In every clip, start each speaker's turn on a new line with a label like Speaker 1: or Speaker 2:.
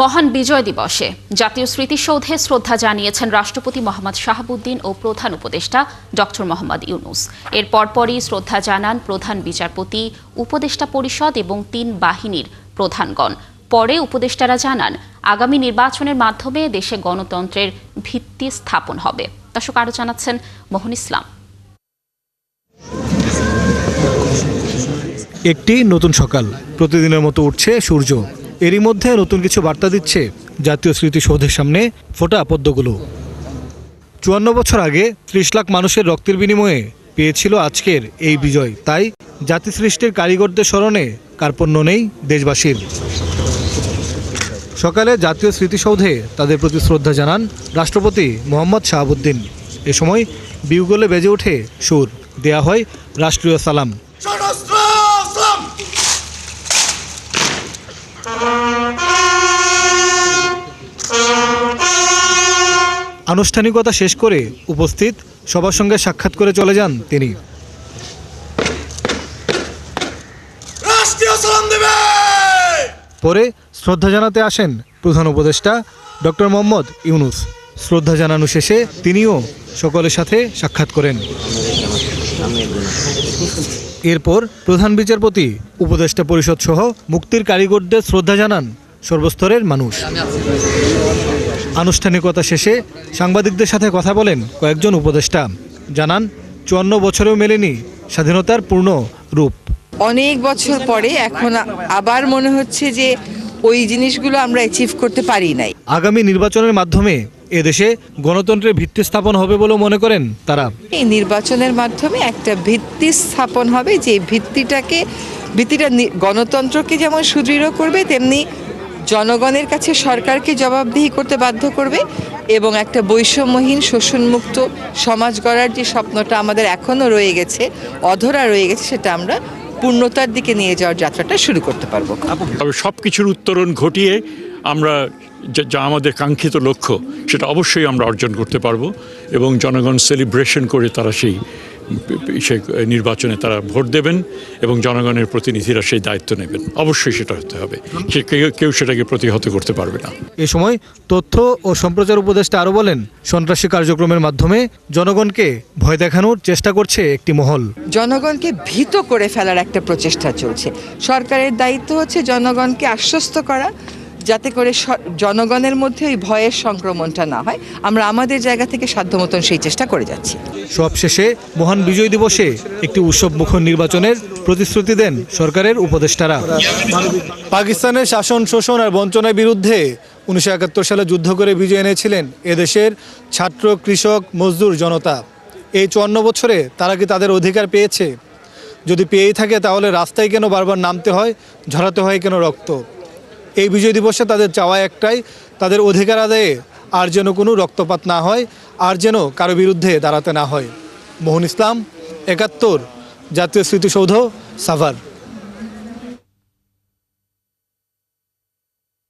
Speaker 1: মহান বিজয় দিবসে জাতীয় স্মৃতিসৌধে শ্রদ্ধা জানিয়েছেন রাষ্ট্রপতি মোহাম্মদ শাহাবুদ্দিন ও প্রধান উপদেষ্টা ডক্টর মোহাম্মদ ইউনূস। এর পরপরই শ্রদ্ধা জানান প্রধান বিচারপতি, উপদেষ্টা পরিষদ এবং ৩ বাহিনীর প্রধানগণ। পরে উপদেষ্টারা জানান আগামী নির্বাচনের মাধ্যমে দেশে গণতন্ত্রের ভিত্তি স্থাপন হবে। দর্শক, আরও জানাচ্ছেন মোহন ইসলাম।
Speaker 2: একটি নতুন সকাল, প্রতিদিনের মতো উঠছে সূর্য। এরই মধ্যে নতুন কিছু বার্তা দিচ্ছে জাতীয় স্মৃতিসৌধের সামনে ফোটা পদ্মগুলো। ৫৪ বছর আগে ৩০ লাখ মানুষের রক্তের বিনিময়ে পেয়েছিল আজকের এই বিজয়। তাই জাতি সৃষ্টির কারিগরদের স্মরণে কার্পণ্য নেই দেশবাসীর। সকালে জাতীয় স্মৃতিসৌধে তাদের প্রতি শ্রদ্ধা জানান রাষ্ট্রপতি মোহাম্মদ শাহাবুদ্দিন। এ সময় বিউগলে বেজে ওঠে সুর, দেয়া হয় রাষ্ট্রীয় সালাম। আনুষ্ঠানিকতা শেষ করে উপস্থিত সবার সঙ্গে সাক্ষাৎ করে চলে যান তিনি। পরে শ্রদ্ধা জানাতে আসেন প্রধান উপদেষ্টা ডক্টর মোহাম্মদ ইউনূস। শ্রদ্ধা জানানো শেষে তিনিও সকলের সাথে সাক্ষাৎ করেন। এরপর প্রধান বিচারপতি, উপদেষ্টা পরিষদ সহ মুক্তির কারিগরদের শ্রদ্ধা জানান সর্বস্তরের মানুষ। আনুষ্ঠানিকতা শেষে সাংবাদিকদের সাথে কথা বলেন কয়েকজন উপদেষ্টা। জানান ৫৪ বছরেও মেলেনি স্বাধীনতার পূর্ণ রূপ।
Speaker 3: অনেক বছর পরে এখন আবার মনে হচ্ছে যে ওই জিনিসগুলো আমরা অ্যাচিভ করতে পারি নাই।
Speaker 2: আগামী নির্বাচনের মাধ্যমে এদেশে গণতন্ত্রের ভিত্তি স্থাপন হবে বলে মনে করেন তারা।
Speaker 3: এই নির্বাচনের মাধ্যমে একটা ভিত্তি স্থাপন হবে, যে ভিত্তিটা গণতন্ত্রকে যেমন সুদৃঢ় করবে, তেমনি জনগণের কাছে সরকারকে জবাবদিহি করতে বাধ্য করবে এবং একটা বৈষম্যহীন শোষণমুক্ত সমাজ গড়ার যে স্বপ্নটা আমাদের এখনও রয়ে গেছে, অধরা রয়ে গেছে, সেটা আমরা পূর্ণতার দিকে নিয়ে যাওয়ার যাত্রাটা শুরু করতে পারবো।
Speaker 4: সব কিছুর উত্তরণ ঘটিয়ে আমরা যা আমাদের কাঙ্ক্ষিত লক্ষ্য সেটা অবশ্যই আমরা অর্জন করতে পারবো এবং জনগণ সেলিব্রেশন করে তারা সেই নির্বাচনে তারা ভোট দেবেন এবং জনগণের প্রতিনিধিরা সেই দায়িত্ব নেবেন। অবশ্যই সেটা হতে হবে, কেউ সেটাকে প্রতিহত করতে পারবে না।
Speaker 2: এ সময় তথ্য ও সম্প্রচার উপদেষ্টা আরও বলেন, সন্ত্রাসী কার্যক্রমের মাধ্যমে জনগণকে ভয় দেখানোর চেষ্টা করছে একটি মহল।
Speaker 3: জনগণকে ভীত করে ফেলার একটা প্রচেষ্টা চলছে। সরকারের দায়িত্ব হচ্ছে জনগণকে আশ্বস্ত করা, যাতে করে জনগণের মধ্যে ওই ভয়ের সংক্রমণটা না হয়। আমরা আমাদের জায়গা থেকে সাধ্য মতন সেই চেষ্টা করে যাচ্ছি।
Speaker 2: সব শেষে মহান বিজয় দিবসে একটি উৎসবমুখর নির্বাচনের প্রতিশ্রুতি দেন সরকারের উপদেষ্টারা। পাকিস্তানের শাসন, শোষণ আর বঞ্চনার বিরুদ্ধে 1971 সালে যুদ্ধ করে বিজয় এনেছিলেন এদেশের ছাত্র, কৃষক, মজদুর জনতা। এই ৫৪ বছরে তারা কি তাদের অধিকার পেয়েছে? যদি পেয়েই থাকে, তাহলে রাস্তায় কেন বারবার নামতে হয়, ঝরাতে হয় কেন রক্ত? এই বিজয় দিবসে তাদের চাওয়া একটাই, তাদের অধিকার আদায়ে আর যেন কোনো রক্তপাত না হয়, আর যেন কারো বিরুদ্ধে দাঁড়াতে না হয়। মোহন ইসলাম, ৭১, জাতীয় স্মৃতিসৌধ, সাভার।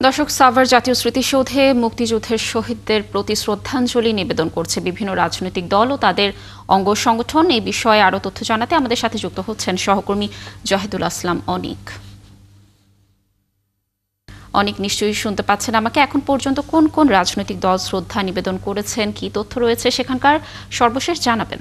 Speaker 1: দর্শক, সাভার জাতীয় স্মৃতিসৌধে মুক্তিযুদ্ধের শহীদদের প্রতি শ্রদ্ধাঞ্জলি নিবেদন করছে বিভিন্ন রাজনৈতিক দল ও তাদের অঙ্গ সংগঠন। এই বিষয়ে আরও তথ্য জানাতে আমাদের সাথে যুক্ত হচ্ছেন সহকর্মী জাহিদুল আসলাম অনিক। অনেক নিশ্চয়ই শুনতে পাচ্ছেন আমাকে। এখন পর্যন্ত কোন কোন রাজনৈতিক দল শ্রদ্ধা নিবেদন করেছেন, কি তথ্য রয়েছে সেখানকার সর্বশেষ জানাবেন।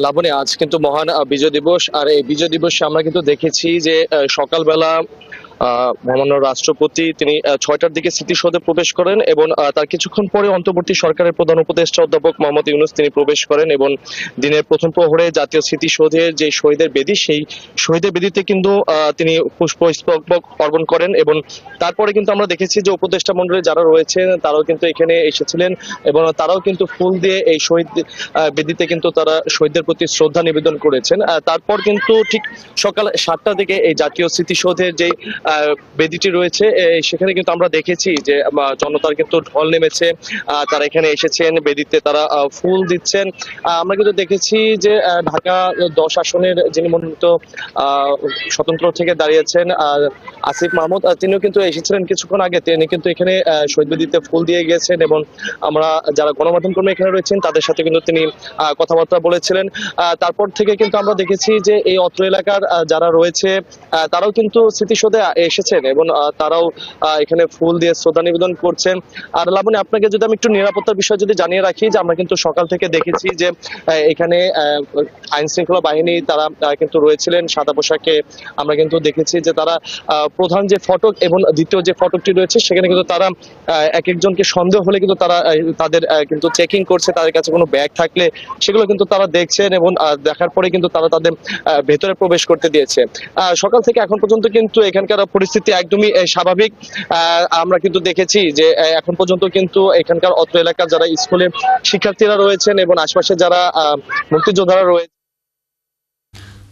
Speaker 5: লাবণী, আজ কিন্তু মহান বিজয় দিবস। আর এই বিজয় দিবসে আমরা কিন্তু দেখেছি যে সকালবেলা মহামান্য রাষ্ট্রপতি তিনি ৬টার দিকে স্মৃতিসৌধে প্রবেশ করেন এবং তার কিছুক্ষণ পরে অন্তর্বর্তী সরকারের প্রধান উপদেষ্টা অধ্যাপক মোহাম্মদ ইউনূস তিনি প্রবেশ করেন এবং দিনের প্রথম প্রহরে জাতীয় স্মৃতিসৌধের যে শহীদের বেদি, সেই শহীদের বেদিতে কিন্তু তিনি পুষ্পস্তবক অর্পণ করেন এবং তারপরে কিন্তু আমরা দেখেছি যে উপদেষ্টা মণ্ডলী যারা রয়েছেন তারাও কিন্তু এখানে এসেছিলেন এবং তারাও কিন্তু ফুল দিয়ে এই শহীদ বেদিতে কিন্তু তারা শহীদদের প্রতি শ্রদ্ধা নিবেদন করেছেন। তারপর কিন্তু ঠিক সকাল ৭টার দিকে এই জাতীয় স্মৃতিসৌধের যে বেদিটি রয়েছে সেখানে কিন্তু আমরা দেখেছি যে জনতার কিন্তু ঢল নেমেছে। তারা এখানে এসেছেন, বেদিতে তারা ফুল দিচ্ছেন। আমরা কিন্তু দেখেছি যে ঢাকা 10 আসনের যিনি মনোনীত স্বতন্ত্র থেকে দাঁড়িয়েছেন আসিফ মাহমুদ, তিনিও কিন্তু এসেছিলেন কিছুক্ষণ আগে। তিনি কিন্তু এখানে শহীদ বেদিতে ফুল দিয়ে গিয়েছেন এবং আমরা যারা গণমাধ্যম কর্মী এখানে রয়েছেন তাদের সাথে কিন্তু তিনি কথাবার্তা বলেছিলেন। তারপর থেকে কিন্তু আমরা দেখেছি যে এই অত্র এলাকার যারা রয়েছে তারাও কিন্তু স্মৃতিসৌধে এসেছেন এবং তারাও এখানে ফুল দিয়ে শ্রদ্ধা নিবেদন করছেন। আর লাবণী, আপনাকে যদি আমি একটু নিরাপত্তার বিষয় যদি জানিয়ে রাখি, যে আমরা কিন্তু সকাল থেকে দেখেছি যে এখানে আইন শৃঙ্খলা বাহিনী তারা কিন্তু রয়েছিলেন সাদা পোশাকে। আমরা কিন্তু দেখেছি যে তারা প্রধান যে ফটক এবং দ্বিতীয় যে ফটকটি রয়েছে সেখানে কিন্তু তারা এক একজনকে সন্দেহ হলে কিন্তু তারা তাদের কিন্তু চেকিং করছে, তাদের কাছে কোনো ব্যাগ থাকলে সেগুলো কিন্তু তারা দেখছেন এবং দেখার পরে কিন্তু তারা তাদের ভেতরে প্রবেশ করতে দিয়েছে। সকাল থেকে এখন পর্যন্ত কিন্তু এখানকার পরিস্থিতি একদমই স্বাভাবিক। আমরা কিন্তু দেখেছি যে এখন পর্যন্ত কিন্তু এখানকার অত্র এলাকার যারা স্কুলের শিক্ষার্থীরা রয়েছেন এবং আশপাশে যারা মুক্তিযোদ্ধারা রয়েছে।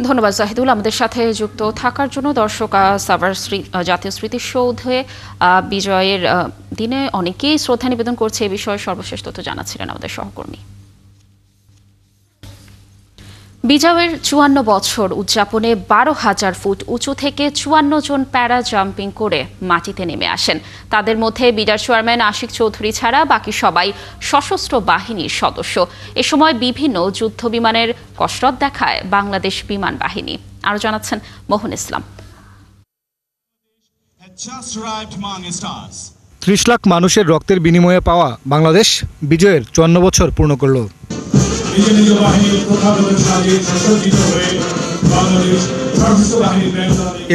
Speaker 1: ধন্যবাদ জাহিদুল আমাদের সাথে যুক্ত থাকার জন্য। দর্শক, সাভার জাতীয় স্মৃতিসৌধে বিজয়ের দিনে অনেকেই শ্রদ্ধা নিবেদন করছে, এ বিষয়ে সর্বশেষ তথ্য জানাচ্ছিলেন আমাদের সহকর্মী। বিজয়ের 54 বছর উদযাপনে 12,000 ফুট উঁচু থেকে 54 জন প্যারা জাম্পিং করে মাটিতে নেমে আসেন। তাদের মধ্যে বিডার চেয়ারম্যান আশিক চৌধুরী ছাড়া বাকি সবাই সশস্ত্র বাহিনীর সদস্য। এ সময় বিভিন্ন যুদ্ধ বিমানের কসরত দেখায় বাংলাদেশ বিমান বাহিনী। আরো জানাচ্ছেন মোহন ইসলাম।
Speaker 2: 30 লাখ মানুষের রক্তের বিনিময়ে পাওয়া বাংলাদেশ বিজয়ের 54 বছর পূর্ণ করল।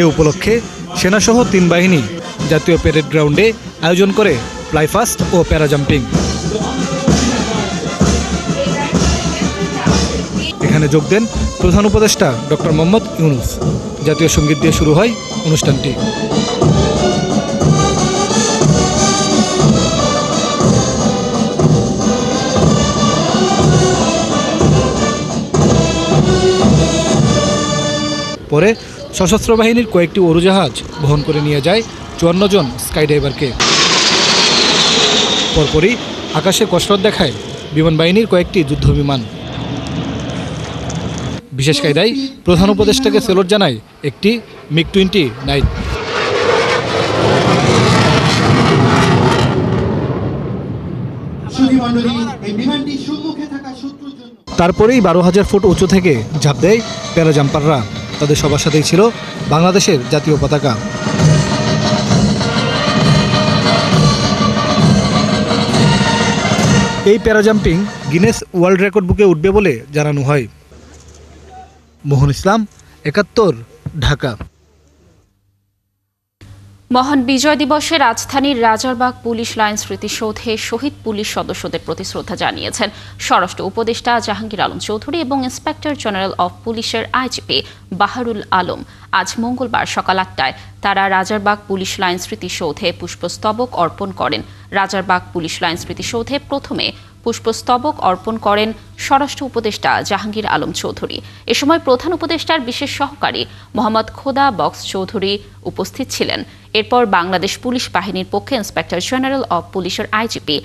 Speaker 2: এ উপলক্ষে সেনাসহ 3 বাহিনী জাতীয় প্যারেড গ্রাউন্ডে আয়োজন করে ফ্লাইফাস্ট ও প্যারাজাম্পিং। এখানে যোগ দেন প্রধান উপদেষ্টা ডক্টর মোহাম্মদ ইউনূস। জাতীয় সঙ্গীত দিয়ে শুরু হয় অনুষ্ঠানটি। পরে সশস্ত্র বাহিনীর কয়েকটি উড়োজাহাজ বহন করে নিয়ে যায় 54 জন স্কাইডাইভারকে। পরপরই আকাশে কসরত দেখায় বিমান বাহিনীর কয়েকটি যুদ্ধ বিমান। বিশেষ কায়দায় প্রধান উপদেষ্টাকে সেলুট জানায় একটি MiG-29। তারপরেই 12,000 ফুট উঁচু থেকে ঝাঁপ দেয় প্যারাজাম্পাররা। তাদের সবার সাথেই ছিল বাংলাদেশের জাতীয় পতাকা। এই প্যারাজাম্পিং গিনেস ওয়ার্ল্ড রেকর্ড বুকে উঠবে বলে জানানো হয়। মোহন ইসলাম, 71, ঢাকা।
Speaker 1: মহান বিজয় দিবসে রাজধানীর রাজারবাগ পুলিশ লাইন স্মৃতিসৌধে শহীদ পুলিশ সদস্যদের প্রতি শ্রদ্ধা জানিয়েছেন স্বরাষ্ট্র উপদেষ্টা জাহাঙ্গীর আলম চৌধুরী এবং ইন্সপেক্টর জেনারেল অব পুলিশের আইজিপি বাহারুল আলম। আজ মঙ্গলবার সকাল 8টায় তারা রাজারবাগ পুলিশ লাইন স্মৃতিসৌধে পুষ্পস্তবক অর্পণ করেন। রাজারবাগ পুলিশ লাইন স্মৃতিসৌধে প্রথমে পুষ্পস্তবক অর্পণ করেন স্বরাষ্ট্র উপদেষ্টা জাহাঙ্গীর আলম চৌধুরী। এ সময় প্রধান উপদেষ্টার বিশেষ সহকারী মোহাম্মদ খোদা বক্স চৌধুরী উপস্থিত ছিলেন। এরপর বাংলাদেশ পুলিশ বাহিনীর পক্ষে ইন্সপেক্টর জেনারেল অব পুলিশের আইজিপি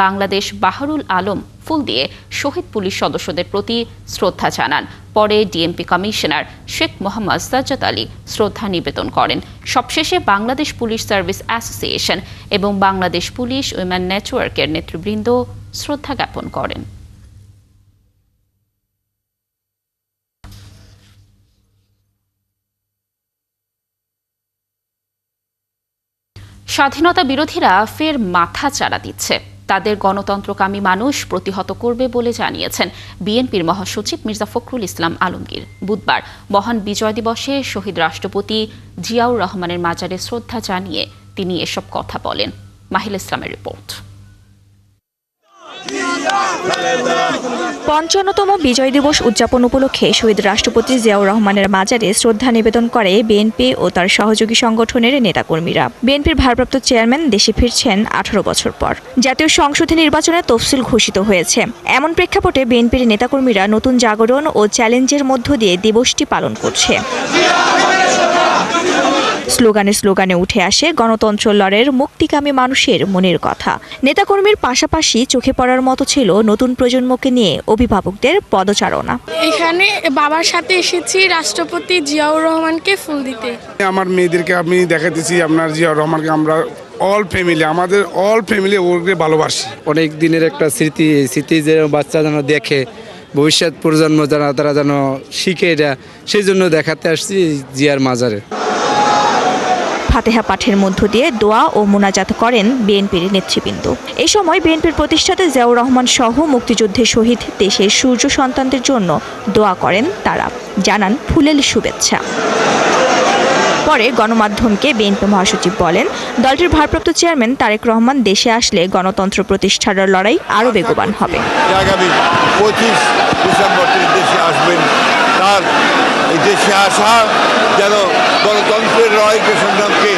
Speaker 1: বাংলাদেশ বাহারুল আলম ফুল দিয়ে শহীদ পুলিশ সদস্যদের প্রতি শ্রদ্ধা জানান। পরে ডিএমপি কমিশনার শেখ মোহাম্মদ সাজ্জাদ আলী শ্রদ্ধা নিবেদন করেন। সবশেষে বাংলাদেশ পুলিশ সার্ভিস অ্যাসোসিয়েশন এবং বাংলাদেশ পুলিশ উইমেন নেটওয়ার্কের নেতৃবৃন্দ শ্রদ্ধা জ্ঞাপন করেন। স্বাধীনতা বিরোধীরা ফের মাথা চাড়া দিচ্ছে। তাদের গণতন্ত্রকামী মানুষ প্রতিহত করবে বলে জানিয়েছেন বিএনপির মহাসচিব মির্জা ফখরুল ইসলাম আলমগীর। বুধবার মহান বিজয় দিবসে শহীদ রাষ্ট্রপতি জিয়াউর রহমানের মাজারে শ্রদ্ধা জানিয়ে তিনি এসব কথা বলেন। মাহিল ইসলামের রিপোর্ট।
Speaker 6: ৫৫তম বিজয় দিবস উদযাপন উপলক্ষে শহীদ রাষ্ট্রপতি জিয়াউর রহমানের মাজারে শ্রদ্ধা নিবেদন করে বিএনপি ও তার সহযোগী সংগঠনের নেতাকর্মীরা। বিএনপির ভারপ্রাপ্ত চেয়ারম্যান দেশে ফিরছেন 18 বছর পর। জাতীয় সংসদে নির্বাচনে তফসিল ঘোষিত হয়েছে। এমন প্রেক্ষাপটে বিএনপির নেতাকর্মীরা নতুন জাগরণ ও চ্যালেঞ্জের মধ্য দিয়ে দিবসটি পালন করছে। স্লোগানে উঠে আসে গণতন্ত্র লড়াইয়ের মুক্তিকামী মানুষের মনের কথা। নেতাকর্মীর পাশাপাশি চোখে পড়ার মতো ছিল নতুন প্রজন্মকে নিয়ে অভিভাবকদের পদচারণা।
Speaker 7: এখানে বাবার সাথে এসেছি রাষ্ট্রপতি জিয়াউর রহমানকে ফুল দিতে।
Speaker 8: আমার মেয়েদেরকে আমি দেখাতেছি আপনার জিয়াউর রহমানকে, আমরা আমাদের অল ফ্যামিলি ওকে ভালোবাসি।
Speaker 9: অনেক দিনের একটা স্মৃতি যে বাচ্চা যেন দেখে, ভবিষ্যৎ প্রজন্ম যারা তারা যেন শিখে, এটা সেই জন্য দেখাতে আসছি জিয়ার মাজারে।
Speaker 6: ফাতেহা পাঠের মধ্য দিয়ে দোয়া ও মোনাজাত করেন বিএনপির নেতৃবৃন্দ। এই সময় বিএনপির প্রতিষ্ঠাতা জিয়াউর রহমান সহ মুক্তিযুদ্ধে শহীদ দেশের সূর্য সন্তানদের জন্য দোয়া করেন তারা, জানান ফুলেল শুভেচ্ছা। পরে গণমাধ্যমকে বিএনপি মহাসচিব বলেন, দলটির ভারপ্রাপ্ত চেয়ারম্যান তারেক রহমান দেশে আসলে গণতন্ত্র প্রতিষ্ঠার লড়াই আরও বেগবান হবে।
Speaker 10: আগামী 25 ডিসেম্বর তিনি দেশে আসবেন, তার এই দেশে আসা যেন গণতন্ত্রের লড়াইকে সংগ্রামকে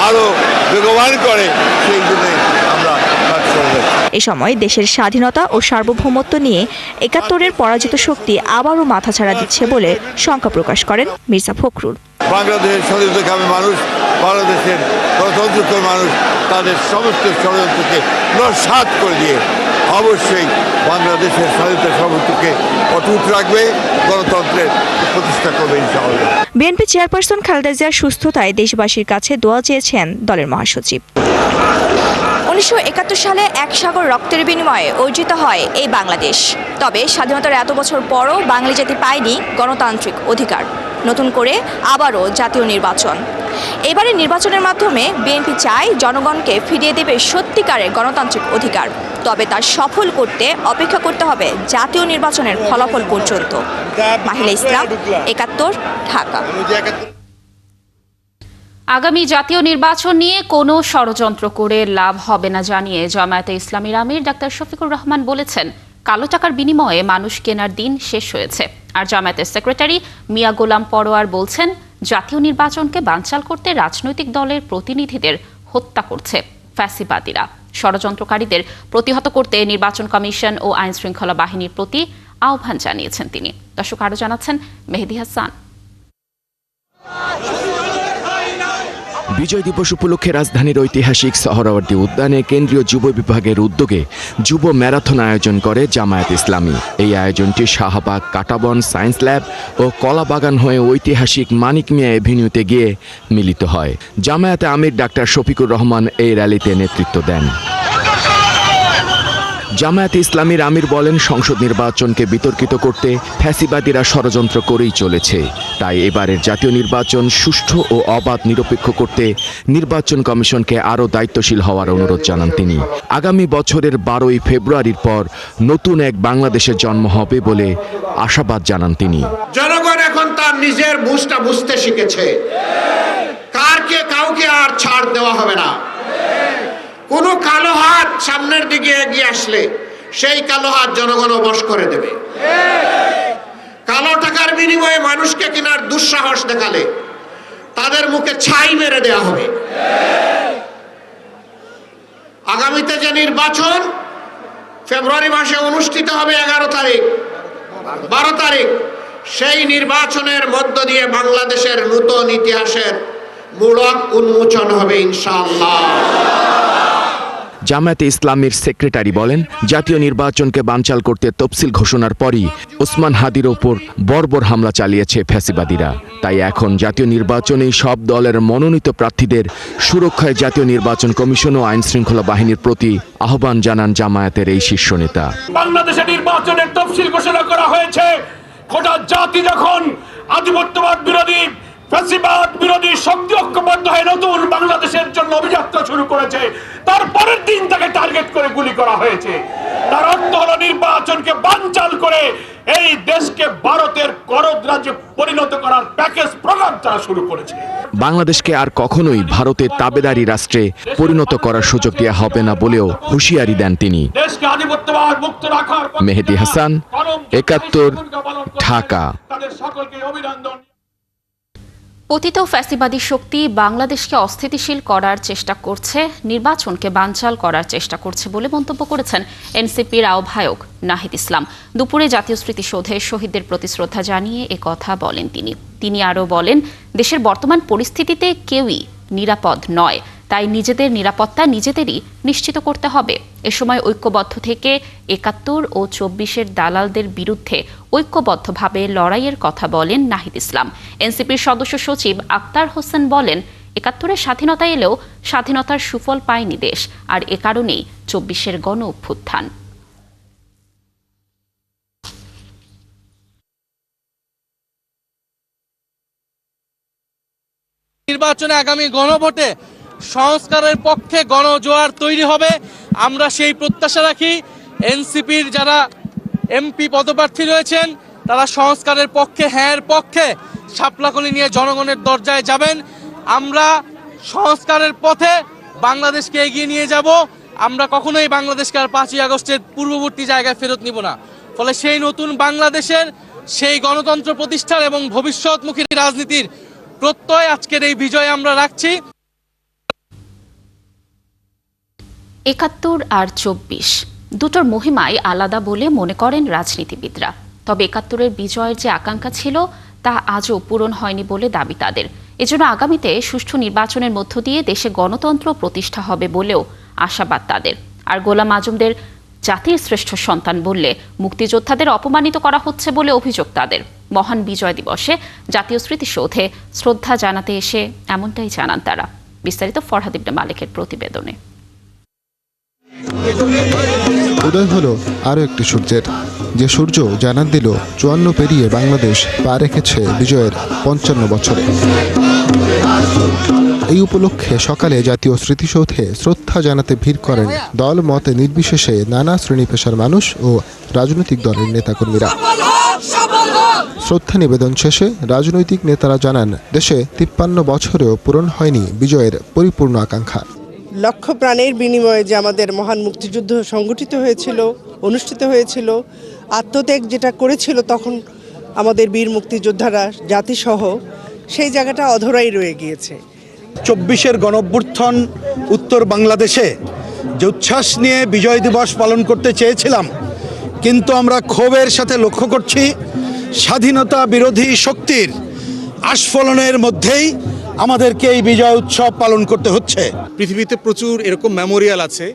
Speaker 10: আরও বেগবান করে, সেই জন্যে আমরা কাজ করে যাচ্ছি।
Speaker 6: এ সময় দেশের স্বাধীনতা ও সার্বভৌমত্ব নিয়ে ৭১-এর পরাজিত শক্তি আবারও মাথাছাড়া দিচ্ছে বলে শঙ্কা প্রকাশ করেন মির্জা ফখরুল।
Speaker 10: বাংলাদেশের স্বাধীনতাকামী মানুষ, বাংলাদেশের গণতন্ত্র মানুষ তাদের সমস্ত ষড়যন্ত্রকে নস্যাৎ করে দিয়ে অবশ্যই বাংলাদেশের স্বাধীনতা সার্বভৌমত্বকে অটুট রাখবে, গণতন্ত্রের প্রতিষ্ঠা করবে ইনশাআল্লাহ।
Speaker 6: বিএনপি চেয়ারপারসন খালেদা জিয়ার সুস্থতায় দেশবাসীর কাছে দোয়া চেয়েছেন দলের মহাসচিব। ১৯৭১ সালে এক সাগর রক্তের বিনিময়ে অর্জিত হয় এই বাংলাদেশ। তবে স্বাধীনতার এত বছর পরও বাঙালি জাতি পায়নি গণতান্ত্রিক অধিকার। নতুন করে আবারও জাতীয় নির্বাচন। এবারে নির্বাচনের মাধ্যমে বিএনপি চায় জনগণকে ফিরিয়ে দেবে সত্যিকারের গণতান্ত্রিক অধিকার। তবে তা সফল করতে অপেক্ষা করতে হবে জাতীয় নির্বাচনের ফলাফল পর্যন্ত। মাহিলা ইসলাম, ৭১, ঢাকা।
Speaker 1: আগামী জাতীয় নির্বাচন নিয়ে কোনো ষড়যন্ত্র করে লাভ হবে না জানিয়ে জামায়াতে ইসলামীর আমির ডাক্তার শফিকুর রহমান বলেছেন, কালো টাকার বিনিময়ে মানুষ কেনার দিন শেষ হয়েছে। আর জামায়াতের সেক্রেটারি মিয়া গোলাম পরোয়ার বলছেন, জাতীয় নির্বাচনকে বানচাল করতে রাজনৈতিক দলের প্রতিনিধিদের হত্যা করছে ফ্যাসিবাদীরা। ষড়যন্ত্রকারীদের প্রতিহত করতে নির্বাচন কমিশন ও আইন শৃঙ্খলা বাহিনীর প্রতি আহ্বান জানিয়েছেন তিনি। দর্শক আরো জানাচ্ছেন মেহেদী হাসান।
Speaker 11: বিজয় দিবস উপলক্ষে রাজধানীর ঐতিহাসিক সোহরাওয়ার্দী উদ্যানে কেন্দ্রীয় যুব বিভাগের উদ্যোগে যুব ম্যারাথন আয়োজন করে জামায়াত ইসলামী। এই আয়োজনটি শাহবাগ, কাটাবন, সায়েন্স ল্যাব ও কলাবাগান হয়ে ঐতিহাসিক মানিক মিয়া এভিনিউতে গিয়ে মিলিত হয়। জামায়াতে আমির ডাক্তার শফিকুর রহমান এই র্যালিতে নেতৃত্ব দেন। জামায়াতে ইসলামীর আমির বলেন, সংসদ নির্বাচনকে বিতর্কিত করতে ফ্যাসিবাদীরা ষড়যন্ত্র করেই চলেছে। তাই এবারের জাতীয় নির্বাচন সুষ্ঠু ও অবাধ নিরপেক্ষ করতে নির্বাচন কমিশনকে আরও দায়িত্বশীল হওয়ার অনুরোধ জানান তিনি। আগামী বছরের ১২ই ফেব্রুয়ারির পর নতুন এক বাংলাদেশের জন্ম হবে বলে আশাবাদ জানান তিনি।
Speaker 12: জনগণ এখন তার নিজের বুঝটা বুঝতে শিখেছে, কাউকে আর ছাড় দেওয়া হবে না। কোনো কালো হাত সামনের দিকে এগিয়ে আসলে সেই কালো হাত জনগণ বশ করে দেবে। কালো টাকার বিনিময়ে মানুষকে কেনার দুঃসাহস দেখালে তাদের মুখে ছাই মেরে দেওয়া হবে। আগামীতে যে নির্বাচন ফেব্রুয়ারি মাসে অনুষ্ঠিত হবে 11 তারিখ, 12 তারিখ, সেই নির্বাচনের মধ্য দিয়ে বাংলাদেশের নতুন ইতিহাসের মূলক উন্মোচন হবে ইনশাআল্লাহ।
Speaker 11: জামায়াতে ইসলামীর সেক্রেটারি বলেন, জাতীয় নির্বাচনকে বানচাল করতে তফসিল ঘোষণার পরই ওসমান হাদির ওপর বর্বর হামলা চালিয়েছে ফ্যাসিবাদীরা। তাই এখন জাতীয় নির্বাচনেই সব দলের মনোনীত প্রার্থীদের সুরক্ষায় জাতীয় নির্বাচন কমিশন ও আইন শৃঙ্খলা বাহিনীর প্রতি আহ্বান জানান জামায়াতের এই শীর্ষ নেতা।
Speaker 4: বাংলাদেশে নির্বাচনের তফসিল ঘোষণা করা হয়েছে। গোটা জাতি যখন আধিপত্যবাদ বিরোধী, ফ্যাসিবাদ বিরোধী শক্তি ঐক্যবদ্ধ হয়ে নতুন বাংলাদেশের জন্য অভিযাত্রা শুরু করেছে, তারপরের দিন তাকে টার্গেট করে গুলি করা হয়েছে। তার অর্থ হলো নির্বাচনকে বানচাল করে এই দেশকে ভারতের করদ রাজ্যে পরিণত করার প্যাকেজ প্রোগ্রাম তারা শুরু করেছে।
Speaker 11: বাংলাদেশকে আর কখনোই ভারতের তাবেদারি রাষ্ট্রে পরিণত করার সুযোগ দেওয়া হবে না বলেও হুঁশিয়ারি দেন তিনি।
Speaker 4: দেশকে আধিপত্যবাদ মুক্ত রাখার
Speaker 11: মেহেদী হাসান, ৭১, ঢাকা।
Speaker 4: তাদের সকলকে অভিনন্দন।
Speaker 1: পতিত ফ্যাসিবাদী শক্তি বাংলাদেশকে অস্থিতিশীল করার চেষ্টা করছে, নির্বাচনকে বানচাল করার চেষ্টা করছে বলে মন্তব্য করেছেন এনসিপির আহ্বায়ক নাহিদ ইসলাম। দুপুরে জাতীয় স্মৃতিসৌধে শহীদদের প্রতি শ্রদ্ধা জানিয়ে একথা বলেন তিনি আরও বলেন, দেশের বর্তমান পরিস্থিতিতে কেউই নিরাপদ নয়, তাই নিজেদের নিরাপত্তা নিজেদেরই নিশ্চিত করতে হবে। এ সময় ঐক্যবদ্ধ থেকে ৭১ ও ২৪-এর দালালদের বিরুদ্ধে ঐক্যবদ্ধভাবে লড়াইয়ের কথা বলেন নাহিদ ইসলাম। এনসিপির সদস্য সচিব আক্তার হোসেন বলেন, ৭১-এর স্বাধীনতা এলেও স্বাধীনতার সুফল পায়নি দেশ, আর এ কারণেই ২৪-এর গণ অভ্যুত্থান।
Speaker 13: নির্বাচনে আগামী গণভোটে সংস্কারের পক্ষে গণজোয়ার তৈরি হবে, আমরা সেই প্রত্যাশা রাখি। এনসিপির যারা এমপি পদপ্রার্থী রয়েছেন তারা সংস্কারের পক্ষে, হ্যাঁর পক্ষে শাপলাকলি নিয়ে জনগণের দরজায় যাবেন। আমরা সংস্কারের পথে বাংলাদেশকে এগিয়ে নিয়ে যাব। আমরা কখনোই বাংলাদেশকে আর ৫ই আগস্টের পূর্ববর্তী জায়গায় ফেরত নিব না। ফলে সেই নতুন বাংলাদেশের, সেই গণতন্ত্র প্রতিষ্ঠার এবং ভবিষ্যৎমুখী রাজনীতির প্রত্যয় আজকের এই বিজয় আমরা রাখছি।
Speaker 1: ৭১ আর ২৪ দুটোর মহিমাই আলাদা বলে মনে করেন রাজনীতিবিদরা। তবে ৭১-এর বিজয়ের যে আকাঙ্ক্ষা ছিল তা আজও পূরণ হয়নি বলে দাবি তাদের। এজন্য আগামীতে সুষ্ঠু নির্বাচনের মধ্য দিয়ে দেশে গণতন্ত্র প্রতিষ্ঠা হবে বলেও আশাবাদ তাদের। আর গোলাম আজমদের জাতির শ্রেষ্ঠ সন্তান বললে মুক্তিযোদ্ধাদের অপমানিত করা হচ্ছে বলে অভিযোগ তাদের। মহান বিজয় দিবসে জাতীয় স্মৃতিসৌধে শ্রদ্ধা জানাতে এসে এমনটাই জানান তারা। বিস্তারিত ফরহাদ ইবনে মালিকের প্রতিবেদনে।
Speaker 14: উদয় হলো আরও একটি সূর্যের, যে সূর্য জানান দিল ৫৪ পেরিয়ে বাংলাদেশ পা রেখেছে বিজয়ের ৫৫ বছরে। এই উপলক্ষে সকালে জাতীয় স্মৃতিসৌধে শ্রদ্ধা জানাতে ভিড় করেন দল মত নির্বিশেষে নানা শ্রেণী পেশার মানুষ ও রাজনৈতিক দলের নেতাকর্মীরা। শ্রদ্ধা নিবেদন শেষে রাজনৈতিক নেতারা জানান, দেশে ৫৩ বছরেও পূরণ হয়নি বিজয়ের পরিপূর্ণ আকাঙ্ক্ষা।
Speaker 15: লক্ষ প্রাণের বিনিময়ে যে আমাদের মহান মুক্তিযুদ্ধ সংগঠিত হয়েছিল, অনুষ্ঠিত হয়েছিল, আত্মত্যাগ যেটা করেছিল তখন আমাদের বীর মুক্তিযোদ্ধারা জাতিসহ, সেই জায়গাটা অধরাই রয়ে গিয়েছে।
Speaker 16: ২৪-এর গণঅভ্যুত্থান উত্তর বাংলাদেশে যে উচ্ছ্বাস নিয়ে বিজয় দিবস পালন করতে চেয়েছিলাম, কিন্তু আমরা ক্ষোভের সাথে লক্ষ্য করছি স্বাধীনতা বিরোধী শক্তির আস্ফলনের মধ্যেই আমাদেরকে এই বিজয় উৎসব পালন করতে হচ্ছে।
Speaker 17: পৃথিবীতে প্রচুর এরকম মেমোরিয়াল আছে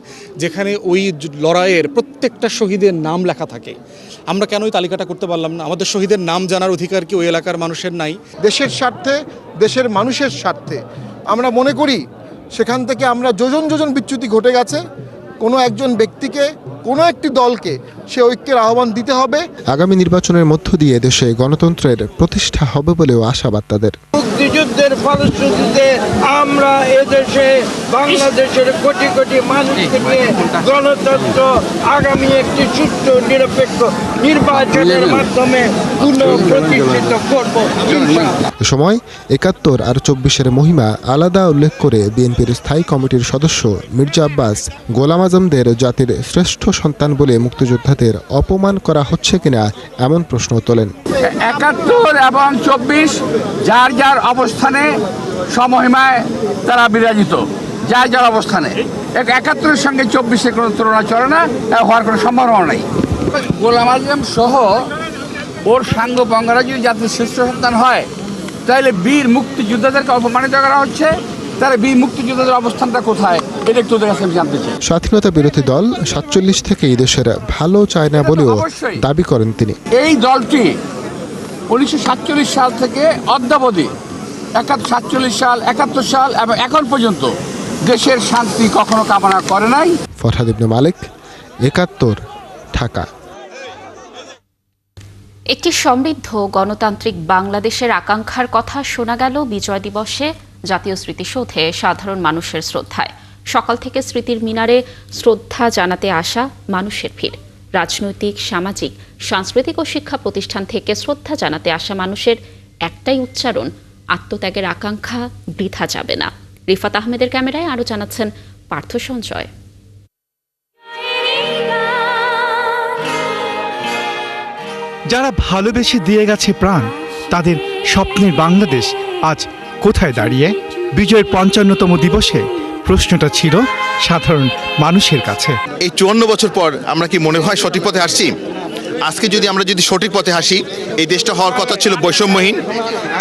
Speaker 17: যেখানে ওই লড়াইয়ের প্রত্যেকটা শহীদের নাম লেখা থাকে। আমরা কেন ওই তালিকাটা করতে পারলাম না? আমাদের শহীদের নাম জানার অধিকার কি ওই এলাকার মানুষের নাই?
Speaker 18: দেশের স্বার্থে, দেশের মানুষের স্বার্থে আমরা মনে করি সেখান থেকে আমরা যোজন যোজন বিচ্যুতি ঘটে গেছে। কোনো একজন ব্যক্তিকে, কোনো একটি দলকে সে ঐক্যের আহ্বান দিতে হবে।
Speaker 14: আগামী নির্বাচনের মধ্য দিয়ে দেশে গণতন্ত্রের প্রতিষ্ঠা হবে বলেও আশাবাদ তাদের।
Speaker 19: মুক্তিযুদ্ধের ফলশ্রুতিতে আমরা এদেশে বাংলাদেশের কোটি কোটি মানুষকে নিয়ে গণতন্ত্র আগামী একটি সুষ্ঠু নিরপেক্ষ নির্বাচনের মাধ্যমে পুনঃপ্রতিষ্ঠিত করব।
Speaker 14: এ সময় ৭১ আর ২৪-এর মহিমা আলাদা উল্লেখ করে বিএনপির স্থায়ী কমিটির সদস্য মির্জা আব্বাস গোলাম আজমদের জাতির শ্রেষ্ঠ সন্তান বলে মুক্তিযোদ্ধাদের অপমান করা হচ্ছে কিনা এমন প্রশ্ন তোলেন।
Speaker 19: ৭১ এবং ২৪ যার যার অবস্থানে সমহিমায় তারা বিরাজিত, যার যার অবস্থানে। ৭১-এর সঙ্গে ২৪-এর কোনো তুলনা চলে না, হওয়ার কোনো সম্ভাবনা নেই। গোলাম আজম সহ ওর সাঙ্গ বঙ্গরা যদি জাতির শ্রেষ্ঠ সন্তান হয়, তাহলে বীর মুক্তিযোদ্ধাদেরকে অপমানিত করা হচ্ছে। তাহলে বীর মুক্তিযোদ্ধাদের অবস্থানটা কোথায়, এটা একটু কাছে আমি জানতে চাই।
Speaker 14: স্বাধীনতা বিরোধী দল ৪৭ থেকেই দেশের ভালো চায় না বলেও দাবি করেন তিনি।
Speaker 19: এই দলটি ১৯৪৭ সাল থেকে অদ্যাবধি ৪৭ সাল, ৭১ সাল এবং এখন পর্যন্ত দেশের শান্তি কখনো কামনা করে নাই।
Speaker 14: ফরহাদ ইবনে মালিক, ৭১, ঢাকা।
Speaker 1: একটি সমৃদ্ধ গণতান্ত্রিক বাংলাদেশের আকাঙ্ক্ষার কথা শোনা গেল বিজয় দিবসে জাতীয় স্মৃতিসৌধে সাধারণ মানুষের শ্রদ্ধায়। সকাল থেকে স্মৃতির মিনারে শ্রদ্ধা জানাতে আসা মানুষের ভিড়। রাজনৈতিক, সামাজিক, সাংস্কৃতিক ও শিক্ষা প্রতিষ্ঠান থেকে শ্রদ্ধা জানাতে আসা মানুষের একটাই উচ্চারণ, আত্মত্যাগের আকাঙ্ক্ষা বৃথা যাবে না। রিফাত আহমেদের ক্যামেরায় আরও জানাচ্ছেন পার্থ সঞ্জয়।
Speaker 20: যারা ভালোবেসে দিয়ে গেছে প্রাণ, তাদের স্বপ্নের বাংলাদেশ আজ কোথায় দাঁড়িয়ে? বিজয়ের ৫৫তম দিবসে প্রশ্নটা ছিল সাধারণ মানুষের কাছে।
Speaker 21: এই ৫৪ বছর পর আমরা কি মনে হয় সঠিক পথে হাসছি? আজকে আমরা যদি সঠিক পথে হাসি, এই দেশটা হওয়ার কথা ছিল বৈষম্যহীন,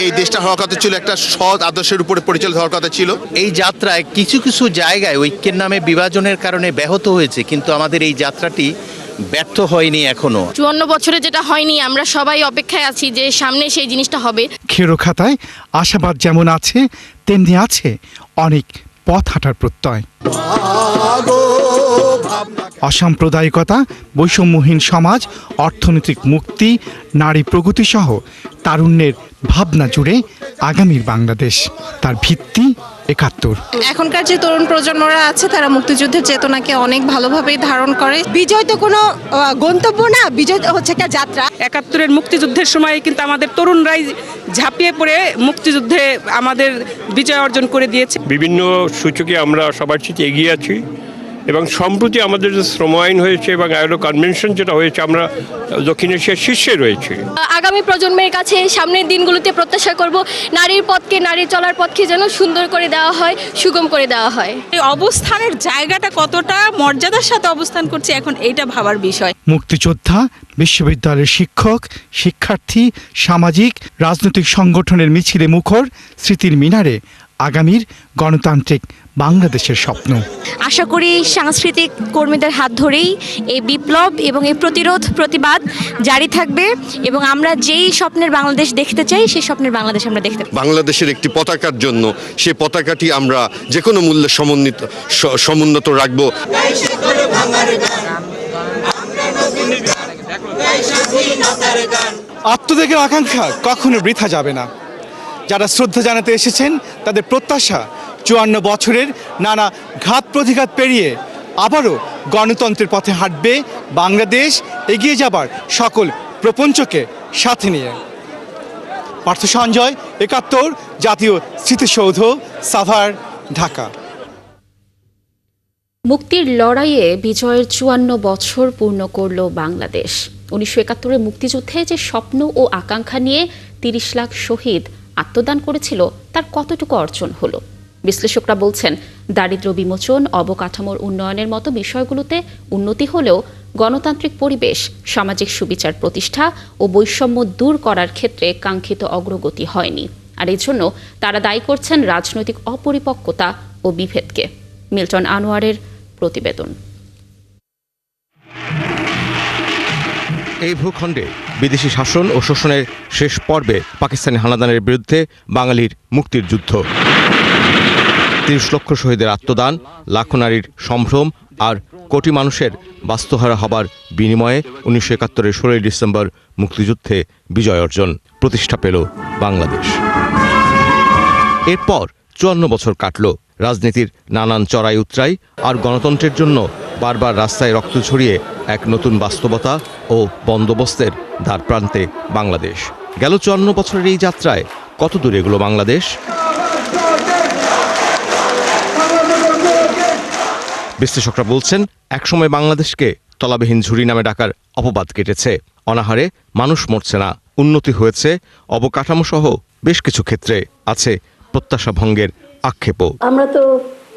Speaker 21: এই দেশটা হওয়ার কথা ছিল একটা সৎ আদর্শের উপরে পরিচালিত হওয়ার কথা ছিল।
Speaker 22: এই যাত্রায় কিছু কিছু জায়গায় ঐক্যের নামে বিভাজনের কারণে ব্যাহত হয়েছে, কিন্তু আমাদের এই যাত্রাটি ব্যর্থ হয়নি এখনো।
Speaker 7: ৫৪ বছরে যেটা হয়নি, আমরা সবাই অপেক্ষায় আছি যে সামনে সেই জিনিসটা হবে।
Speaker 20: খেরো খাতায় আশাবাদ যেমন আছে, তেমনি আছে অনেক পথ হাঁটার প্রত্যয়। অসাম্প্রদায়িকতা, বৈষম্যহীন সমাজ, অর্থনৈতিক মুক্তি, নারী প্রগতি সহ তারুণ্যের ভাবনা জুড়ে আগামীর বাংলাদেশ, তার ভিত্তি ৭১।
Speaker 23: এখনকার যে তরুণ প্রজন্মরা আছে তারা মুক্তিযুদ্ধের চেতনাকে অনেক ভালোভাবেই ধারণ করে। বিজয় তো কোনো গন্তব্য না, বিজয় হচ্ছে একটা যাত্রা।
Speaker 24: ৭১-এর মুক্তিযুদ্ধের সময় কিন্তু আমাদের তরুণরাই ঝাঁপিয়ে পড়ে মুক্তিযুদ্ধে আমাদের বিজয় অর্জন করে দিয়েছে।
Speaker 25: বিভিন্ন সূচকে আমরা সবার চেয়ে এগিয়ে আছি এবং সম্প্রতি আমাদের যে শ্রম আইন হয়েছে এবং আইলো কনভেনশন যেটা হয়েছে, আমরা দক্ষিণ এশিয়ার শীর্ষে রয়েছে।
Speaker 7: আগামী প্রজন্মের কাছে সামনের দিনগুলোতে প্রত্যাশা করব নারীর পথকে, নারীর চলার পথকে যেন সুন্দর করে দেওয়া হয়, সুগম করে দেওয়া হয়।
Speaker 24: এই অবস্থানের জায়গাটা কতটা মর্যাদার সাথে অবস্থান করছে এখন এইটা ভাবার বিষয়।
Speaker 20: মুক্তিযোদ্ধা, বিশ্ববিদ্যালয়ের শিক্ষক, শিক্ষার্থী, সামাজিক রাজনৈতিক সংগঠনের মিছিলে মুখর স্মৃতির মিনারে আগামীর গণতান্ত্রিক বাংলাদেশের স্বপ্ন।
Speaker 6: আশা করি সাংস্কৃতিক কর্মীদের হাত ধরেই এই বিপ্লব এবং এই প্রতিরোধ প্রতিবাদ জারি থাকবে এবং আমরা যেই স্বপ্নের বাংলাদেশ দেখতে চাই সেই স্বপ্নের বাংলাদেশ আমরা দেখতে পাই।
Speaker 26: বাংলাদেশের একটি পতাকার জন্য সেই পতাকাটি আমরা যে কোনো মূল্যে সমুন্নত রাখব।
Speaker 20: আত্মত্যাগের আকাঙ্ক্ষা কখনো বৃথা যাবে না। যারা শ্রদ্ধা জানাতে এসেছেন তাদের প্রত্যাশা ৫৪ বছরের নানা ঘাত প্রতিঘাত পেরিয়ে আবারও গণতন্ত্রের পথে হাঁটবে বাংলাদেশ, এগিয়ে যাবার সকল প্রপঞ্চকে সাথে নিয়ে। পার্থ সঞ্জয়, ৭১, জাতীয় স্মৃতিসৌধ, সাভার, ঢাকা।
Speaker 1: মুক্তির লড়াইয়ে বিজয়ের ৫৪ বছর পূর্ণ করল বাংলাদেশ। ১৯৭১-এর মুক্তিযুদ্ধে যে স্বপ্ন ও আকাঙ্ক্ষা নিয়ে ৩০ লাখ শহীদ আত্মদান করেছিল, তার কতটুকু অর্জন হলো? বিশ্লেষকরা বলছেন, দারিদ্র্য বিমোচন, অবকাঠামোর উন্নয়নের মতো বিষয়গুলোতে উন্নতি হলেও গণতান্ত্রিক পরিবেশ, সামাজিক সুবিচার প্রতিষ্ঠা ও বৈষম্য দূর করার ক্ষেত্রে কাঙ্ক্ষিত অগ্রগতি হয়নি। আর এজন্য তারা দায়ী করছেন রাজনৈতিক অপরিপক্কতা ও বিভেদকে। মিল্টন আনোয়ারের প্রতিবেদন।
Speaker 11: এই ভূখণ্ডে বিদেশি শাসন ও শোষণের শেষ পর্বে পাকিস্তানি হানাদানের বিরুদ্ধে বাঙালির মুক্তির যুদ্ধ। ৩০ লক্ষ শহীদের আত্মদান, লাখো নারীর সম্ভ্রম আর কোটি মানুষের বাস্তুহারা হবার বিনিময়ে ১৯৭১-এর ১৬ই ডিসেম্বর মুক্তিযুদ্ধে বিজয় অর্জন, প্রতিষ্ঠা পেল বাংলাদেশ। এরপর ৫৪ বছর কাটল রাজনীতির নানান চড়াই উতরাই আর গণতন্ত্রের জন্য বারবার রাস্তায় রক্ত ছড়িয়ে এক নতুন বাস্তবতা ও বন্দোবস্তের দ্বারপ্রান্তে বাংলাদেশ। গেল ৫৪ বছরের এই যাত্রায় কত দূর এগুলো বাংলাদেশ? বিশ্লেষকরা বলছেন, একসময় বাংলাদেশকে তলাবিহীন ঝুড়ি নামে ডাকার অপবাদ কেটেছে। অনাহারে মানুষ মরছে না, উন্নতি হয়েছে, অবকাঠামো সহ বেশ কিছু ক্ষেত্রে আছে প্রত্যাশা ভঙ্গের আক্ষেপও।
Speaker 27: আমরা তো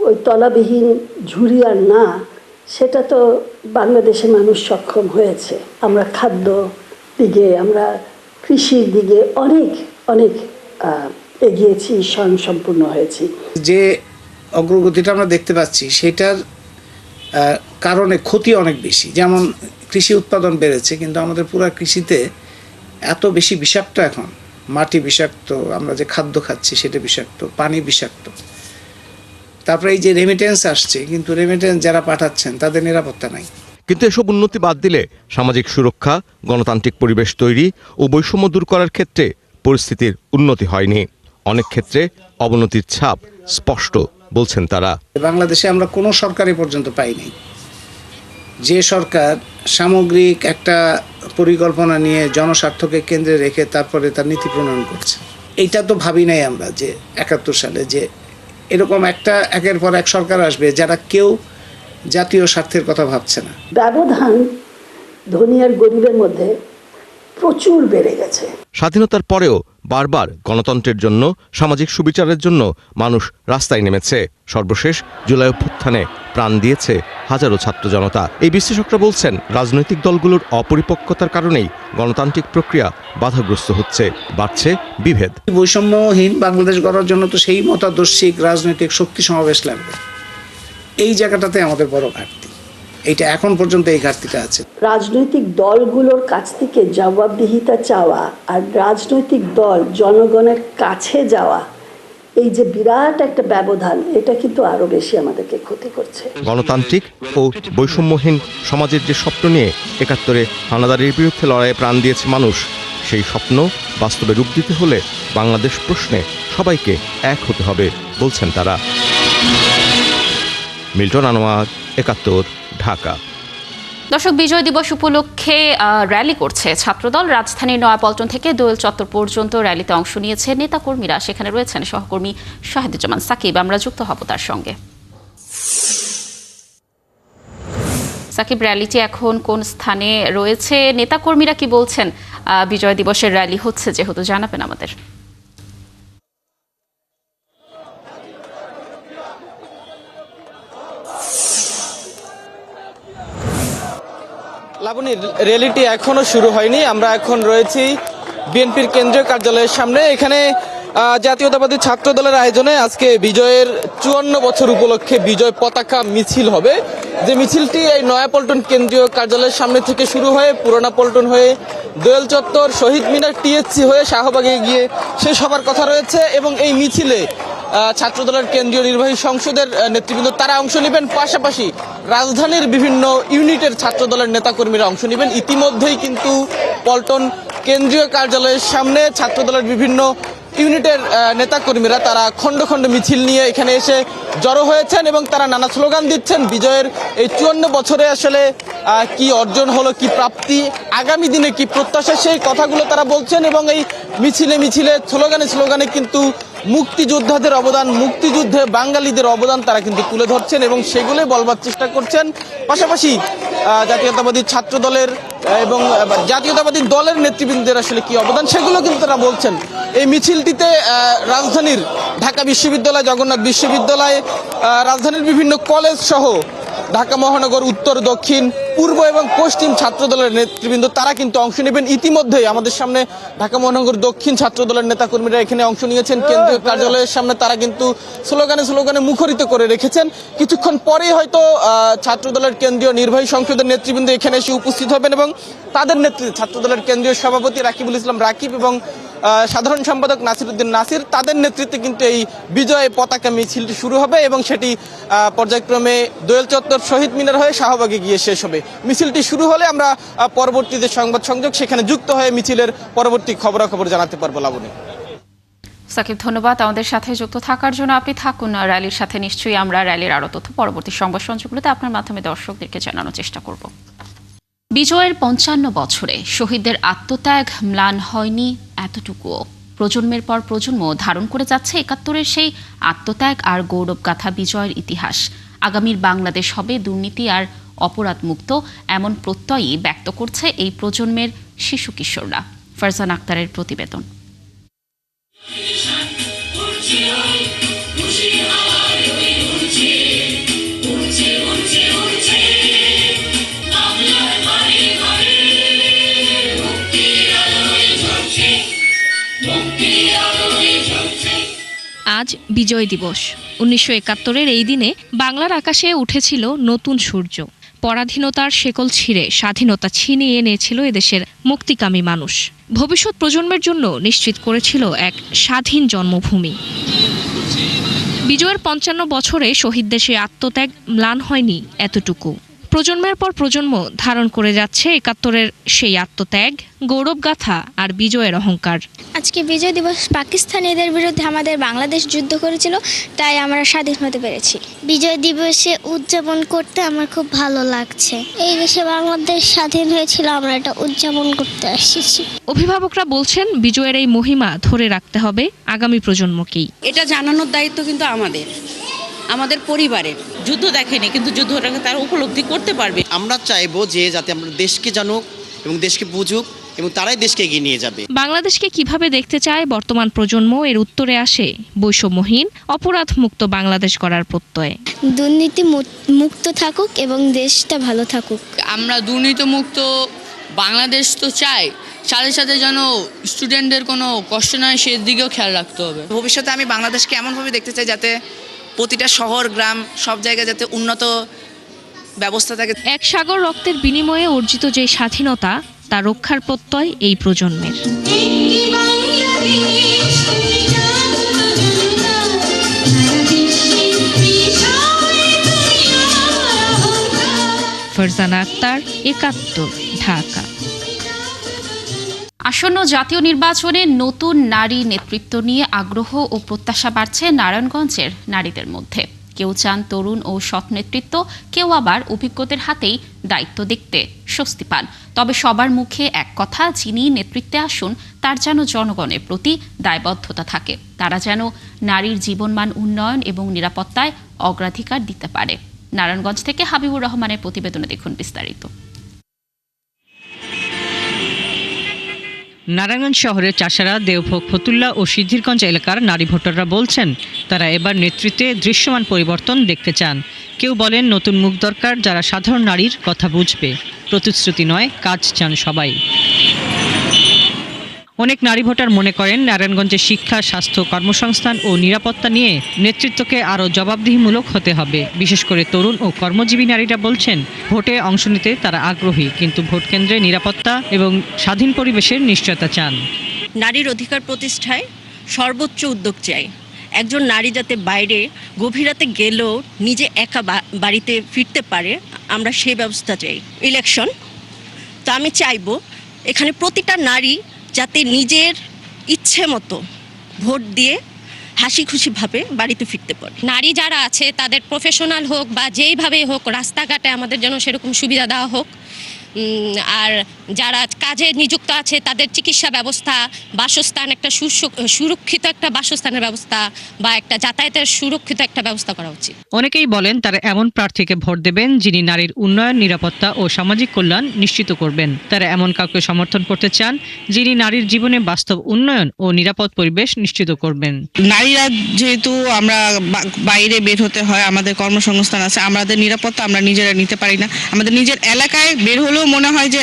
Speaker 27: ওই তলাবিহীন ঝুড়ি আর না, সেটা তো বাংলাদেশের মানুষ সক্ষম হয়েছে। আমরা খাদ্য দিকে, আমরা কৃষির দিকে অনেক অনেক এগিয়েছি, স্বয়ংসম্পূর্ণ হয়েছি।
Speaker 28: যে অগ্রগতিটা আমরা দেখতে পাচ্ছি সেটার কারণে ক্ষতি অনেক বেশি। যেমন কৃষি উৎপাদন বেড়েছে, কিন্তু আমাদের পুরো কৃষিতে এত বেশি বিষাক্ত, এখন মাটি বিষাক্ত, আমরা যে খাদ্য খাচ্ছি সেটা বিষাক্ত, পানি বিষাক্ত। তারপরে এই যে রেমিটেন্স আসছে, কিন্তু রেমিটেন্স যারা পাঠাচ্ছেন তাদের নিরাপত্তা নাই।
Speaker 11: কিন্তু এসব উন্নতি বাদ দিলে সামাজিক সুরক্ষা, গণতান্ত্রিক পরিবেশ তৈরি ও বৈষম্য দূর করার ক্ষেত্রে পরিস্থিতির উন্নতি হয়নি। অনেক ক্ষেত্রে অবনতির ছাপ স্পষ্ট, বলছেন তারা।
Speaker 28: বাংলাদেশে আমরা কোনো সরকারই পর্যন্ত পাইনি যে সরকার সামগ্রিক একটা পরিকল্পনা নিয়ে জনস্বার্থকে কেন্দ্রে রেখে তারপরে তার নীতি প্রণয়ন করছে। এইটা তো ভাবি নাই আমরা যে ৭১ সালে যে এরকম একটা একের পর এক সরকার আসবে যারা কেউ জাতীয় স্বার্থের কথা ভাবছে না।
Speaker 27: ব্যবধান ধনী আর গরিবের মধ্যে প্রচুর বেড়ে গেছে।
Speaker 11: স্বাধীনতার পরেও
Speaker 2: বারবার গণতন্ত্রের জন্য, সামাজিক সুবিচারের জন্য মানুষ রাস্তায় নেমেছে। সর্বশেষ জুলাই অভ্যুত্থানে প্রাণ দিয়েছে হাজারো ছাত্র জনতা। এই বিশ্লেষকরা বলছেন, রাজনৈতিক দলগুলোর অপরিপক্কতার কারণেই গণতান্ত্রিক প্রক্রিয়া বাধাগ্রস্ত হচ্ছে, বাড়ছে বিভেদ।
Speaker 28: বৈষম্যহীন বাংলাদেশ গড়ার জন্য তো সেই মতাদর্শিক রাজনৈতিক শক্তি সমাবেশ লাগবে। এই জায়গাটাতে আমাদের বড় ঘাটতি, এইটা এখন পর্যন্ত এই ঘাটতিটা আছে।
Speaker 27: রাজনৈতিক দলগুলোর কাছ থেকে জবাবদিহিতা চাওয়া আর রাজনৈতিক দল জনগণের কাছে যাওয়া, এই যে বিরাট একটা ব্যবধান, এটা কিন্তু আরো বেশি আমাদেরকে ক্ষতি করছে।
Speaker 2: গণতান্ত্রিক ও বৈষম্যহীন সমাজের যে স্বপ্ন নিয়ে ৭১-এ হানাদারির বিরুদ্ধে লড়াইয়ে প্রাণ দিয়েছে মানুষ, সেই স্বপ্ন বাস্তবে রূপ দিতে হলে বাংলাদেশ প্রশ্নে সবাইকে এক হতে হবে বলছেন তারা। মিল্টন আনোয়ার, ৭১, ঢাকা।
Speaker 1: দর্শক, বিজয় দিবস উপলক্ষে র্যালি করছে ছাত্রদল। রাজধানীর নয়াপল্টন থেকে দোয়েল চত্বর পর্যন্ত র্যালিতে অংশ নিয়েছে নেতাকর্মীরা। সেখানে রয়েছেন সহকর্মী শাহিদুজ্জামান সাকিব। আমরা যুক্ত হব তার সঙ্গে। সাকিব, র্যালিটি এখন কোন স্থানে রয়েছে? নেতাকর্মীরা কি বলছেন? বিজয় দিবসের র্যালি হচ্ছে যেহেতু, জানাবেন আমাদের।
Speaker 13: লাবণী, র্যালিটি এখনো শুরু হয়নি। আমরা এখন রয়েছি বিএনপির কেন্দ্রীয় কার্যালয়ের সামনে। এখানে জাতীয়তাবাদী ছাত্র দলের আয়োজনে আজকে বিজয়ের ৫৪ বছর উপলক্ষে বিজয় পতাকা মিছিল হবে। যে মিছিলটি এই নয়াপল্টন কেন্দ্রীয় কার্যালয়ের সামনে থেকে শুরু হয়ে পুরোনা পল্টন হয়ে দোয়েল চত্বর, শহীদ মিনার, টিএসসি হয়ে শাহবাগে গিয়ে শেষ হবার কথা রয়েছে। এবং এই মিছিলে ছাত্রদলের কেন্দ্রীয় নির্বাহী সংসদের নেতৃবৃন্দ তারা অংশ নেবেন, পাশাপাশি রাজধানীর বিভিন্ন ইউনিটের ছাত্রদলের নেতাকর্মীরা অংশ নেবেন। ইতিমধ্যেই কিন্তু পল্টন কেন্দ্রীয় কার্যালয়ের সামনে ছাত্রদলের বিভিন্ন ইউনিটের নেতাকর্মীরা তারা খণ্ড খণ্ড মিছিল নিয়ে এখানে এসে জড়ো হয়েছেন এবং তারা নানা স্লোগান দিচ্ছেন। বিজয়ের এই ৫৪ বছরে আসলে কি অর্জন হলো, কি প্রাপ্তি, আগামী দিনে কি প্রত্যাশা, সেই কথাগুলো তারা বলছেন। এবং এই মিছিলে মিছিলে স্লোগানে স্লোগানে কিন্তু মুক্তিযোদ্ধাদের অবদান, মুক্তিযুদ্ধে বাঙালিদের অবদান তারা কিন্তু তুলে ধরছেন এবং সেগুলোই বলবার চেষ্টা করছেন। পাশাপাশি জাতীয়তাবাদী ছাত্র দলের এবং জাতীয়তাবাদী দলের নেতৃবৃন্দের আসলে কি অবদান, সেগুলো কিন্তু তারা বলছেন। এই মিছিলটিতে রাজধানীর ঢাকা বিশ্ববিদ্যালয়, জগন্নাথ বিশ্ববিদ্যালয়, রাজধানীর বিভিন্ন কলেজ সহ ঢাকা মহানগর উত্তর, দক্ষিণ, পূর্ব এবং পশ্চিম ছাত্রদলের নেতৃবৃন্দ তারা কিন্তু অংশ নেবেন। ইতিমধ্যেই আমাদের সামনে ঢাকা মহানগর দক্ষিণ ছাত্রদলের নেতাকর্মীরা এখানে অংশ নিয়েছেন কেন্দ্রীয় কার্যালয়ের সামনে। তারা কিন্তু স্লোগানে স্লোগানে মুখরিত করে রেখেছেন। কিছুক্ষণ পরেই হয়তো ছাত্রদলের কেন্দ্রীয় নির্বাহী সংসদের নেতৃবৃন্দ এখানে এসে উপস্থিত হবেন এবং তাদের নেতৃত্বে ছাত্রদলের কেন্দ্রীয় সভাপতি রাকিবুল ইসলাম রাকিব এবং সাধারণ সম্পাদক নাসিরউদ্দিন নাসির, তাদের নেতৃত্বে কিন্তু এই বিজয় পতাকা মিছিলটি শুরু হবে এবং সেটি পর্যায়ক্রমে দোয়েল চত্বর, শহীদ মিনার হয়ে শাহবাগে গিয়ে শেষ হবে। মিছিলটি শুরু হলে আমরা পরবর্তী যে সংবাদ সংযোগ সেখানে যুক্ত হয়ে মিছিলের পরবর্তী খবরাখবর জানাতে পারবো। লাবণী।
Speaker 1: সাকিব, ধন্যবাদ আমাদের সাথে যুক্ত থাকার জন্য। আপনি থাকুন র্যালির সাথে, নিশ্চয়ই আমরা র্যালির আরও তথ্য পরবর্তী সংবাদ সংযোগগুলোতে আপনার মাধ্যমে দর্শকদেরকে জানানোর চেষ্টা করব। বিজয়ের ৫৫ বছরে শহীদদের আত্মত্যাগ ম্লান হয়নি এতটুকুও। প্রজন্মের পর প্রজন্ম ধারণ করে যাচ্ছে ৭১-এর সেই আত্মত্যাগ আর গৌরবগাথা বিজয়ের ইতিহাস। আগামীর বাংলাদেশ হবে দুর্নীতি আর অপরাধ মুক্ত, এমন প্রত্যয়ই ব্যক্ত করছে এই প্রজন্মের শিশু কিশোররা। ফারজান আক্তারের প্রতিবেদন।
Speaker 3: আজ বিজয় দিবস। ১৯৭১-এর এই দিনে বাংলার আকাশে উঠেছিল নতুন সূর্য। পরাধীনতার শেকল ছিঁড়ে স্বাধীনতা ছিনিয়ে এনেছিল এদেশের মুক্তিকামী মানুষ। ভবিষ্যৎ প্রজন্মের জন্য নিশ্চিত করেছিল এক স্বাধীন জন্মভূমি। বিজয়ের ৫৫ বছরে শহীদদের সে আত্মত্যাগ ম্লান হয়নি এতটুকু। প্রজন্মের পর প্রজন্ম ধারণ করে যাচ্ছে ৭১-এর সেই আত্মত্যাগ, গৌরবগাথা আর বিজয়ের অহংকার।
Speaker 4: আজকে বিজয় দিবস। পাকিস্তানিদের বিরুদ্ধে আমাদের বাংলাদেশ যুদ্ধ করেছিল, তাই আমরা স্বাধীন হতে পেরেছি। বিজয় দিবসে উদযাপন করতে আমার খুব ভালো লাগছে। এই দেশে বাংলাদেশ স্বাধীন হয়েছিল, আমরা এটা উদযাপন করতে এসেছি।
Speaker 3: অভিভাবকরা বলছেন বিজয়ের এই মহিমা ধরে রাখতে হবে আগামী প্রজন্মকেই।
Speaker 5: এটা জানানোর দায়িত্ব কিন্তু আমাদের পরিবারের। যুদ্ধ দেখেনি কিন্তু যুদ্ধটাকে তারা উপলব্ধি করতে পারবে।
Speaker 8: আমরা চাইবো যে যাতে আমরা দেশকে জানুক এবং দেশকে বুঝুক এবং তারাই দেশকে এগিয়ে নিয়ে যাবে।
Speaker 3: বাংলাদেশকে কিভাবে দেখতে চায় বর্তমান প্রজন্ম, এর উত্তরে আসে বৈষম্যহীন অপরাধ মুক্ত বাংলাদেশ গড়ার প্রত্যয়।
Speaker 4: দুর্নীতি মুক্ত থাকুক এবং দেশটা ভালো থাকুক।
Speaker 9: আমরা দুর্নীতি মুক্ত বাংলাদেশ তো চাই, সাথে সাথে যেন স্টুডেন্টদের কোনো কষ্ট নয় সেদিকেও খেয়াল রাখতে হবে।
Speaker 10: ভবিষ্যতে আমি বাংলাদেশকে এমনভাবে দেখতে চাই যাতে প্রতিটা শহর গ্রাম সব জায়গায় যাতে উন্নত ব্যবস্থা থাকে।
Speaker 3: এক সাগর রক্তের বিনিময়ে অর্জিত যে স্বাধীনতা, তা রক্ষার প্রত্যয় এই প্রজন্মের। ফারজানা আক্তার, একাত্তর, ঢাকা।
Speaker 1: আসন্ন জাতীয় নির্বাচনে নতুন নারী নেতৃত্ব নিয়ে আগ্রহ ও প্রত্যাশা বাড়ছে নারায়ণগঞ্জের নারীদের মধ্যে। কেউ চান তরুণ ও সৎ নেতৃত্ব, কেউ আবার অভিজ্ঞদের হাতেই দায়িত্ব দেখতে স্বস্তি পান। তবে সবার মুখে এক কথা, যিনি নেতৃত্বে আসুন তার যেন জনগণের প্রতি দায়বদ্ধতা থাকে, তারা যেন নারীর জীবনমান উন্নয়ন এবং নিরাপত্তায় অগ্রাধিকার দিতে পারে। নারায়ণগঞ্জ থেকে হাবিবুর রহমানের প্রতিবেদনে দেখুন বিস্তারিত।
Speaker 12: নারায়ণগঞ্জ শহরের চাষারা, দেওভোগ, ফতুল্লা ও সিদ্ধিরগঞ্জ এলাকার নারী ভোটাররা বলছেন তারা এবার নেতৃত্বে দৃশ্যমান পরিবর্তন দেখতে চান। কেউ বলেন নতুন মুখ দরকার, যারা সাধারণ নারীর কথা বুঝবে। প্রতিশ্রুতি নয়, কাজ চান সবাই। অনেক নারী ভোটার মনে করেন নারায়ণগঞ্জের শিক্ষা, স্বাস্থ্য, কর্মসংস্থান ও নিরাপত্তা নিয়ে নেতৃত্বকে আরও জবাবদিহিমূলক হতে হবে। বিশেষ করে তরুণ ও কর্মজীবী নারীরা বলছেন ভোটে অংশ নিতে তারা আগ্রহী, কিন্তু ভোট কেন্দ্রে নিরাপত্তা এবং স্বাধীন পরিবেশের নিশ্চয়তা চান।
Speaker 15: নারীর অধিকার প্রতিষ্ঠায় সর্বোচ্চ উদ্যোগ চাই। একজন নারী যাতে বাইরে গভীর রাতে গেলেও নিজে একা বাড়িতে ফিরতে পারে, আমরা সেই ব্যবস্থা চাই। ইলেকশন তো আমি চাইব এখানে প্রতিটা নারী যাতে নিজের ইচ্ছে মতো ভোট দিয়ে হাসি খুশিভাবে বাড়িতে ফিরতে পারে।
Speaker 16: নারী যারা আছে তাদের প্রফেশনাল হোক বা যেইভাবে হোক, রাস্তাঘাটে আমাদের যেন সেরকম সুবিধা দেওয়া হোক। আর যারা কাজে নিযুক্ত আছে তাদের চিকিৎসা ব্যবস্থা, বাসস্থান, একটা সুরক্ষিত একটা বাসস্থানের ব্যবস্থা বা একটা যাতায়াতের সুরক্ষিত একটা ব্যবস্থা করা উচিত।
Speaker 12: অনেকেই বলেন তারা এমন প্রার্থীকে ভোট দেবেন যিনি নারীর উন্নয়ন, নিরাপত্তা ও সামাজিক কল্যাণ নিশ্চিত করবেন। তারা এমন কাউকে সমর্থন করতে চান যিনি নারীর জীবনে বাস্তব উন্নয়ন ও নিরাপদ পরিবেশ নিশ্চিত করবেন।
Speaker 15: নারীরা যেহেতু আমরা বাইরে বের হতে হয়, আমাদের কর্মসংস্থান আছে, আমাদের নিরাপত্তা আমরা নিজেরা নিতে পারি না। আমাদের নিজের এলাকায় বের হলেও মনে হয় যে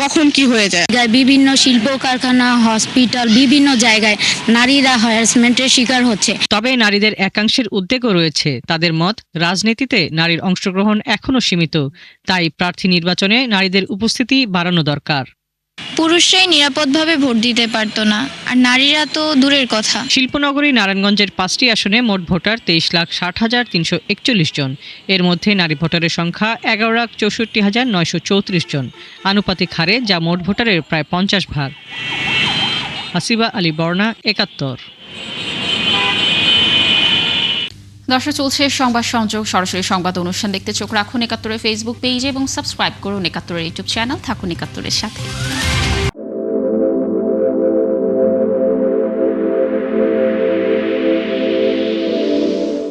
Speaker 15: কখন কি হয়ে যায়।
Speaker 16: বিভিন্ন শিল্প কারখানা, হসপিটাল, বিভিন্ন জায়গায় নারীরা হ্যারাসমেন্টের শিকার হচ্ছে।
Speaker 12: তবে নারীদের একাংশের উদ্বেগও রয়েছে। তাদের মত, রাজনীতিতে নারীর অংশগ্রহণ এখনও সীমিত, তাই প্রার্থী নির্বাচনে নারীদের উপস্থিতি বাড়ানো দরকার।
Speaker 16: পুরুষরাই নিরাপদভাবে ভোট দিতে পারতো না, আর নারীরা তো দূরের কথা।
Speaker 12: শিল্পনগরী নারায়ণগঞ্জের 5টি আসনে মোট ভোটার 23,60,341 জন। এর মধ্যে নারী ভোটারের সংখ্যা 11,64,934 জন। আনুপাতিক হারে যা মোট ভোটারের প্রায় 50 ভাগ। হাসিবা আলী বর্ণা, একাত্তর।
Speaker 1: দর্শক, চলছে সংবাদ সংযোগ সরাসরি সংবাদ অনুষ্ঠান দেখতে চোখ রাখুন একাত্তরের ফেসবুক পেজে এবং সাবস্ক্রাইব করুন একাত্তরের ইউটিউব চ্যানেল। থাকুন একাত্তরের সাথে।